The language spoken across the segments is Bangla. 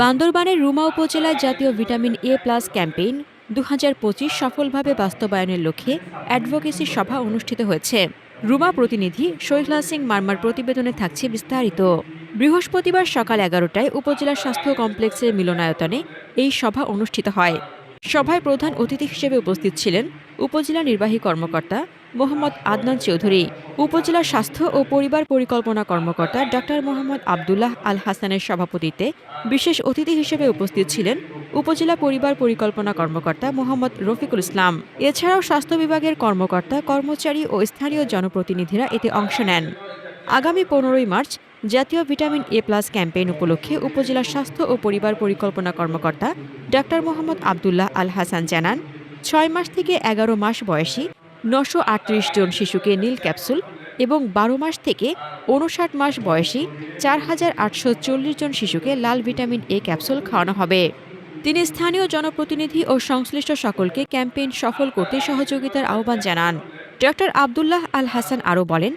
বান্দরবানের রুমা উপজেলায় জাতীয় ভিটামিন এ প্লাস ক্যাম্পেইন ২০২৫ সফলভাবে বাস্তবায়নের লক্ষ্যে অ্যাডভোকেসি সভা অনুষ্ঠিত হয়েছে। রুমা প্রতিনিধি শৈখলা সিং মার্মার প্রতিবেদনে থাকছে বিস্তারিত। বৃহস্পতিবার সকাল ১১টায় উপজেলা স্বাস্থ্য কমপ্লেক্সের মিলনায়তনে এই সভা অনুষ্ঠিত হয়। সভায় প্রধান অতিথি হিসেবে উপস্থিত ছিলেন উপজেলা নির্বাহী কর্মকর্তা মোহাম্মদ আদনান চৌধুরী, উপজেলা স্বাস্থ্য ও পরিবার পরিকল্পনা কর্মকর্তা ডাক্তার মোহাম্মদ আবদুল্লাহ আল হাসানের সভাপতিত্বে বিশেষ অতিথি হিসেবে উপস্থিত ছিলেন উপজেলা পরিবার পরিকল্পনা কর্মকর্তা মোহাম্মদ রফিকুল ইসলাম। এছাড়াও স্বাস্থ্য বিভাগের কর্মকর্তা, কর্মচারী ও স্থানীয় জনপ্রতিনিধিরা এতে অংশ নেন। আগামী ১৫ই মার্চ জাতীয় ভিটামিন এ প্লাস ক্যাম্পেইন উপলক্ষে উপজেলা স্বাস্থ্য ও পরিবার পরিকল্পনা কর্মকর্তা ডাক্তার মোহাম্মদ আবদুল্লাহ আল হাসান জানান, ৬ মাস থেকে ১১ মাস বয়সী ৯৩৮ জন শিশুকে নীল ক্যাপসুল এবং ১২ মাস থেকে ৫৯ মাস বয়সী ৪,৮৪০ জন শিশুকে লাল ভিটামিন এ ক্যাপসুল খাওয়ানো হবে। তিনি স্থানীয় জনপ্রতিনিধি ও সংশ্লিষ্ট সকলকে ক্যাম্পেইন সফল করতে সহযোগিতার আহ্বান জানান। ডক্টর আবদুল্লাহ আল হাসান আরও বলেন,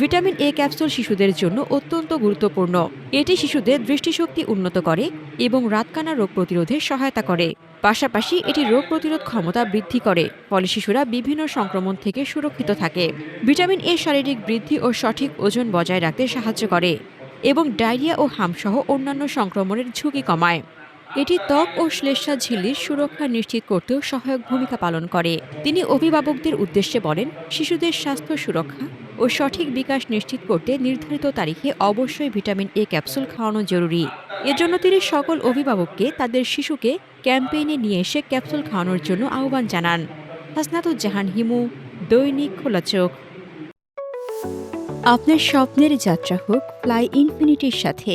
ভিটামিন এ ক্যাপসুল শিশুদের জন্য অত্যন্ত গুরুত্বপূর্ণ। এটি শিশুদের দৃষ্টিশক্তি উন্নত করে এবং রাতকানা রোগ প্রতিরোধে সহায়তা করে। পাশাপাশি এটি রোগ প্রতিরোধ ক্ষমতা বৃদ্ধি করে, ফলে শিশুরা বিভিন্ন সংক্রমণ থেকে সুরক্ষিত থাকে। ভিটামিন এ শারীরিক বৃদ্ধি ও সঠিক ওজন বজায় রাখতে সাহায্য করে এবং ডায়রিয়া ও হামসহ অন্যান্য সংক্রমণের ঝুঁকি কমায়। এটি ত্বক ও শ্লেষ্মা ঝিল্লির সুরক্ষা নিশ্চিত করতেও সহায়ক ভূমিকা পালন করে। তিনি অভিভাবকদের উদ্দেশ্যে বলেন, শিশুদের স্বাস্থ্য সুরক্ষা ও সঠিক বিকাশ নিশ্চিত করতে নির্ধারিত তারিখে অবশ্যই ভিটামিন এ ক্যাপসুল খাওয়ানো জরুরি। এজন্য তিনি সকল অভিভাবককে তাদের শিশুকে ক্যাম্পেইনে নিয়ে এসে ক্যাপসুল খাওয়ানোর জন্য আহ্বান জানান। হাসনাতুজ্জাহান হিমু, দৈনিক খোলা চোখ। আপনার স্বপ্নের যাত্রা হোক ফ্লাই ইনফিনিটির সাথে।